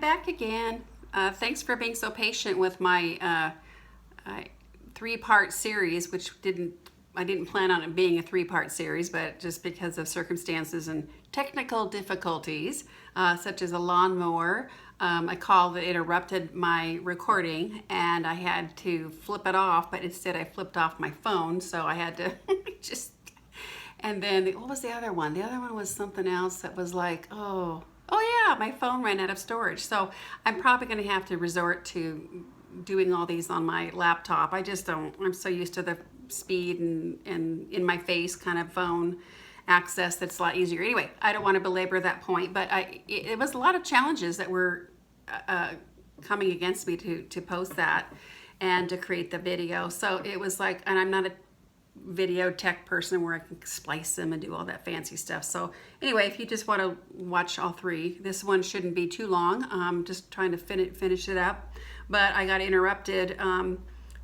back again. Thanks for being so patient with my three-part series, which I didn't plan on it being a three-part series, but just because of circumstances and technical difficulties, such as a lawnmower, a call that interrupted my recording, and I had to flip it off, but instead I flipped off my phone, so I had to just... And then, what was the other one? The other one was something else that was like, oh yeah, my phone ran out of storage. So I'm probably going to have to resort to doing all these on my laptop. I'm so used to the speed and in my face kind of phone access that's a lot easier. Anyway, I don't want to belabor that point, but it was a lot of challenges that were coming against me to post that and to create the video. So it was like, and I'm not a video tech person where I can splice them and do all that fancy stuff. So anyway, if you just want to watch all three, this one shouldn't be too long. I'm just trying to finish it up, but I got interrupted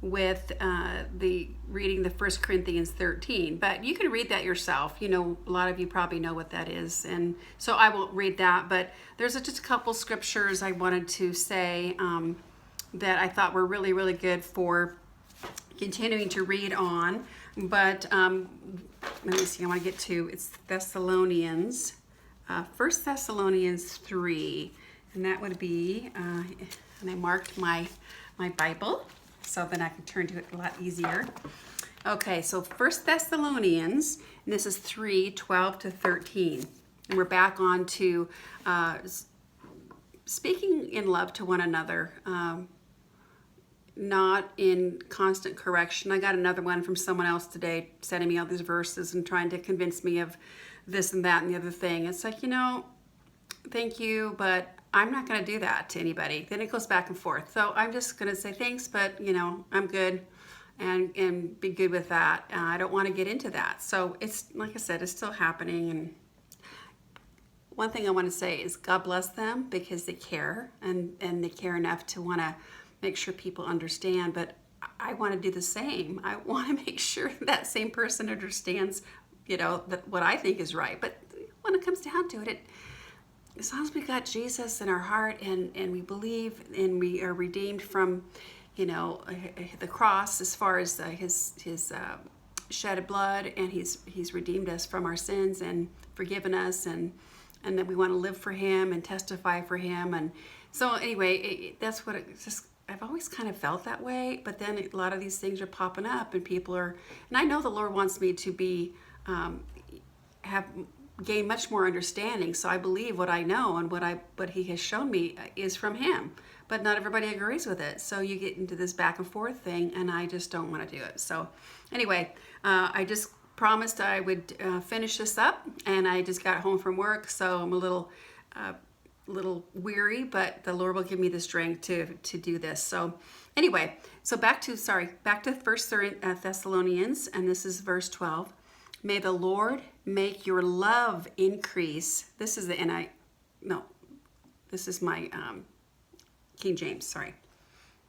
with the reading the 1 Corinthians 13, but you can read that yourself. You know, a lot of you probably know what that is, and so I won't read that, but there's just a couple scriptures I wanted to say that I thought were really, really good for continuing to read on. But let me see, I want to get to, it's Thessalonians, 1 Thessalonians 3, and that would be, and I marked my Bible, so then I can turn to it a lot easier. Okay, so 1 Thessalonians, and this is 3:12 to 13. And we're back on to speaking in love to one another, not in constant correction. I got another one from someone else today sending me all these verses and trying to convince me of this and that and the other thing. It's like, you know, thank you, but I'm not going to do that to anybody. Then it goes back and forth. So I'm just going to say thanks, but you know, I'm good and be good with that. I don't want to get into that. So it's, like I said, it's still happening. And one thing I want to say is God bless them because they care and they care enough to want to make sure people understand, but I want to do the same. I want to make sure that same person understands, you know, that what I think is right. But when it comes down to it, as long as we got Jesus in our heart and we believe and we are redeemed from, you know, the cross as far as his shed blood, and he's redeemed us from our sins and forgiven us, and that we want to live for him and testify for him. And so anyway, that's what it's just. I've always kind of felt that way, but then a lot of these things are popping up and people are, and I know the Lord wants me to be, gain much more understanding. So I believe what I know and what he has shown me is from him, but not everybody agrees with it. So you get into this back and forth thing, and I just don't want to do it. So anyway, I just promised I would finish this up, and I just got home from work, so I'm a little weary, but the Lord will give me the strength to do this. So anyway, so back to 1 Thessalonians, and this is verse 12. May the Lord make your love increase. This is this is my King James, sorry.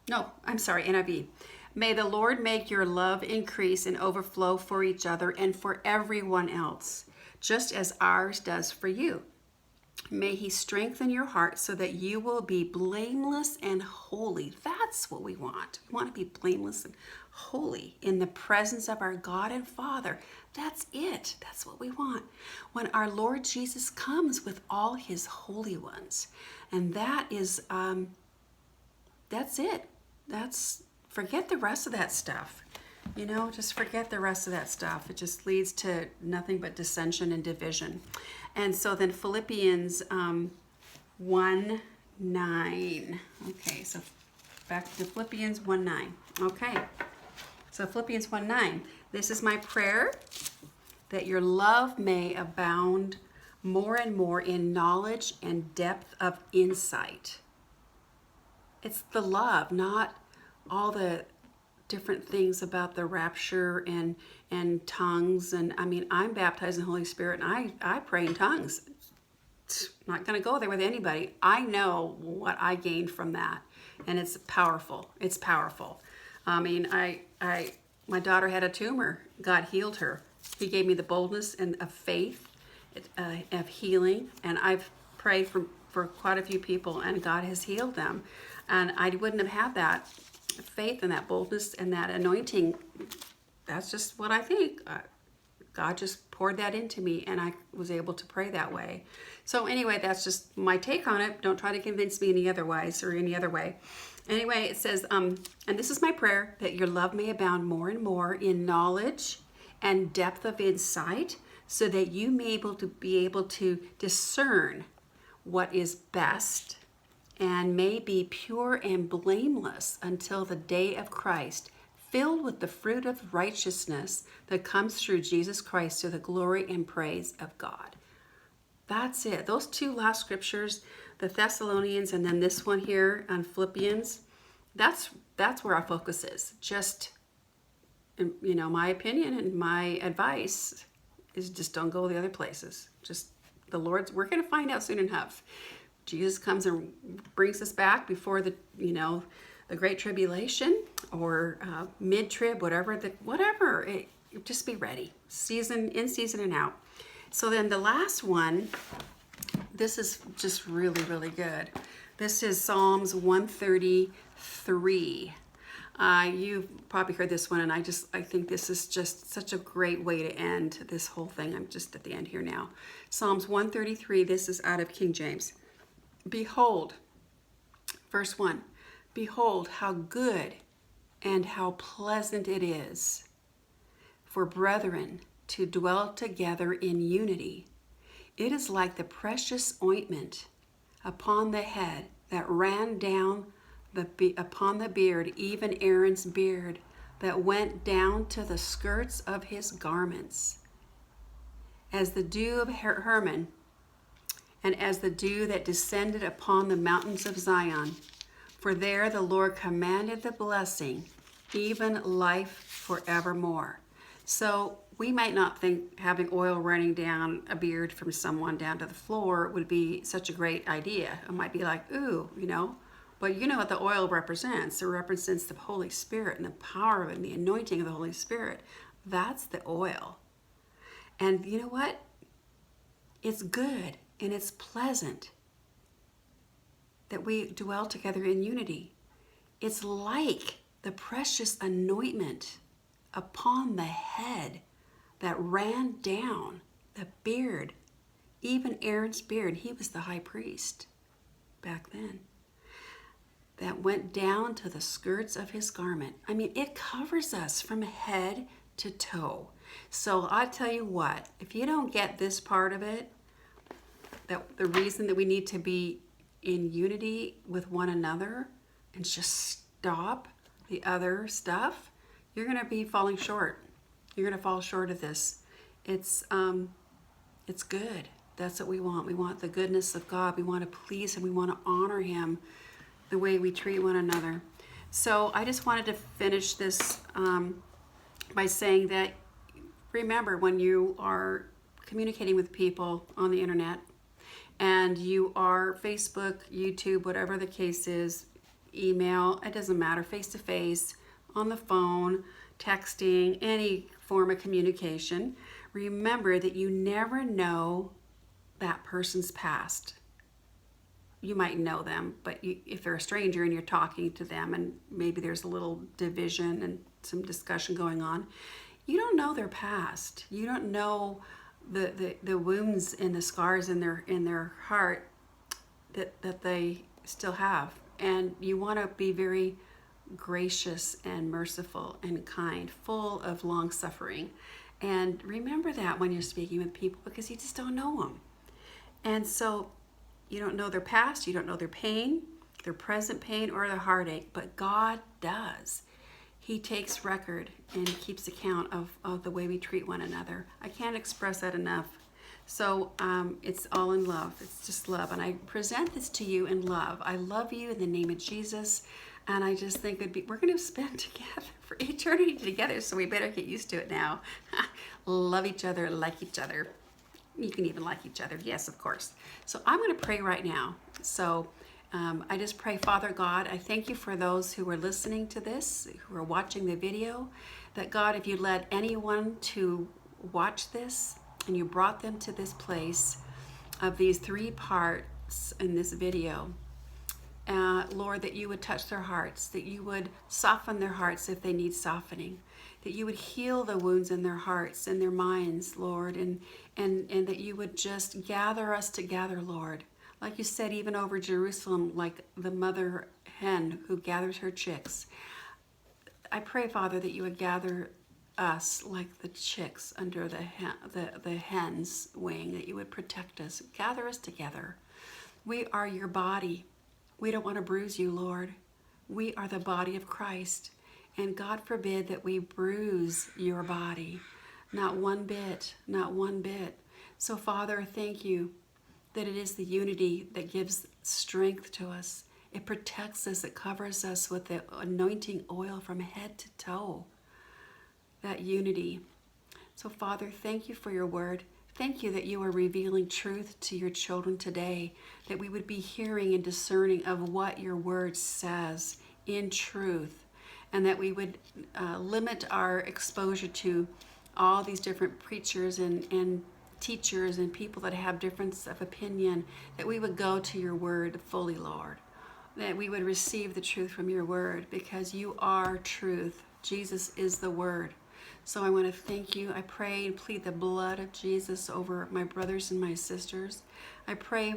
No, I'm sorry, NIV. May the Lord make your love increase and overflow for each other and for everyone else, just as ours does for you. May he strengthen your heart so that you will be blameless and holy. That's what we want. We want to be blameless and holy in the presence of our God and Father. That's it. That's what we want. When our Lord Jesus comes with all his holy ones. And that is, that's it. Forget the rest of that stuff. You know, just forget the rest of that stuff. It just leads to nothing but dissension and division. And so then Philippians 1:9. Okay, so back to Philippians 1:9. Okay, so Philippians 1:9. This is my prayer, that your love may abound more and more in knowledge and depth of insight. It's the love, not all the different things about the rapture and tongues. And I mean, I'm baptized in the Holy Spirit, and I pray in tongues. It's not going to go there with anybody. I know what I gained from that, and it's powerful. It's powerful. I mean, my daughter had a tumor. God healed her. He gave me the boldness and of faith, of healing, and I've prayed for for quite a few people, and God has healed them. And I wouldn't have had that faith and that boldness and that anointing. That's just what I think. God just poured that into me, and I was able to pray that way. So anyway, that's just my take on it. Don't try to convince me any otherwise or any other way. Anyway, it says, and this is my prayer, that your love may abound more and more in knowledge and depth of insight, so that you may be able to discern what is best, and may be pure and blameless until the day of Christ, filled with the fruit of righteousness that comes through Jesus Christ, to the glory and praise of God. That's it. Those two last scriptures, the Thessalonians and then this one here on Philippians, that's where our focus is. Just, you know, my opinion and my advice is just don't go the other places. Just the Lord's, we're going to find out soon enough. Jesus comes and brings us back before the, you know, the Great Tribulation or mid-trib, whatever. Just be ready. In season and out. So then the last one, this is just really, really good. This is Psalms 133. You've probably heard this one, and I think this is just such a great way to end this whole thing. I'm just at the end here now. Psalms 133, this is out of King James. Behold, verse 1, behold how good and how pleasant it is for brethren to dwell together in unity. It is like the precious ointment upon the head that ran down upon the beard, even Aaron's beard, that went down to the skirts of his garments, as the dew of Hermon, and as the dew that descended upon the mountains of Zion. For there the Lord commanded the blessing, even life forevermore. So we might not think having oil running down a beard from someone down to the floor would be such a great idea. It might be like, ooh, you know, but you know what the oil represents. It represents the Holy Spirit and the power of it and the anointing of the Holy Spirit. That's the oil. And you know what? It's good and it's pleasant that we dwell together in unity. It's like the precious anointment upon the head that ran down the beard, even Aaron's beard. He was the high priest back then. That went down to the skirts of his garment. I mean, it covers us from head to toe. So I tell you what, if you don't get this part of it, that the reason that we need to be in unity with one another and just stop the other stuff, you're going to be falling short. You're going to fall short of this. It's good. That's what we want. We want the goodness of God. We want to please Him. We want to honor Him the way we treat one another. So I just wanted to finish this by saying that, remember, when you are communicating with people on the internet and you are Facebook, YouTube, whatever the case is, email, it doesn't matter, face-to-face, on the phone, texting, any form of communication, remember that you never know that person's past. You might know them, but if they're a stranger and you're talking to them and maybe there's a little division and some discussion going on, you don't know their past. You don't know the wounds and the scars in their heart that they still have. And you want to be very gracious and merciful and kind, full of long suffering. And remember that when you're speaking with people, because you just don't know them. And so you don't know their past, you don't know their pain, their present pain, or their heartache, but God does. He takes record and keeps account of the way we treat one another. I can't express that enough. So it's all in love. It's just love. And I present this to you in love. I love you in the name of Jesus. And I just think we're going to spend together for eternity together. So we better get used to it now. Love each other, like each other. You can even like each other. Yes, of course. So I'm going to pray right now. So I just pray, Father God, I thank you for those who are listening to this, who are watching the video, that God, if you led anyone to watch this and you brought them to this place of these 3-part in this video. Lord, that you would touch their hearts, that you would soften their hearts if they need softening, that you would heal the wounds in their hearts and their minds, Lord, and that you would just gather us together, Lord. Like you said, even over Jerusalem, like the mother hen who gathers her chicks. I pray, Father, that you would gather us like the chicks under the hen's wing, that you would protect us. Gather us together. We are your body. We don't want to bruise you, Lord. We are the body of Christ. And God forbid that we bruise your body. Not one bit, not one bit. So, Father, thank you that it is the unity that gives strength to us. It protects us. It covers us with the anointing oil from head to toe. That unity. So, Father, thank you for your word. Thank you that you are revealing truth to your children today, that we would be hearing and discerning of what your word says in truth, and that we would limit our exposure to all these different preachers and teachers and people that have difference of opinion, that we would go to your word fully, Lord, that we would receive the truth from your word, because you are truth. Jesus is the word. So I want to thank you. I pray and plead the blood of Jesus over my brothers and my sisters. I pray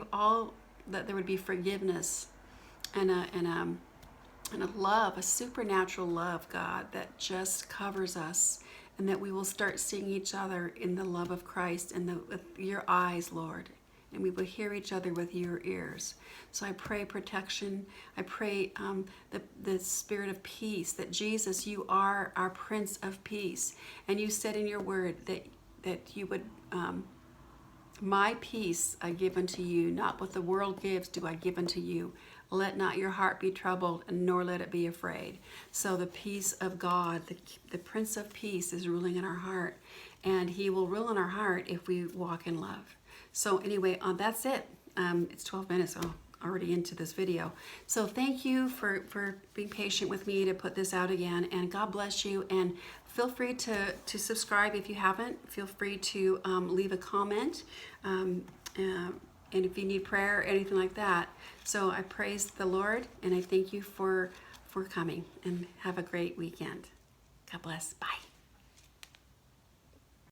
that there would be forgiveness and a love, a supernatural love, God, that just covers us, and that we will start seeing each other in the love of Christ and with your eyes, Lord, and we will hear each other with your ears. So I pray protection. I pray the spirit of peace, that Jesus, you are our Prince of Peace. And you said in your word that you would, my peace I give unto you, not what the world gives do I give unto you. Let not your heart be troubled, nor let it be afraid. So the peace of God, the Prince of Peace, is ruling in our heart. And he will rule in our heart if we walk in love. So anyway, that's it. It's 12 minutes already into this video. So thank you for being patient with me to put this out again. And God bless you. And feel free to subscribe if you haven't. Feel free to leave a comment. And if you need prayer or anything like that. So I praise the Lord, and I thank you for coming. And have a great weekend. God bless. Bye.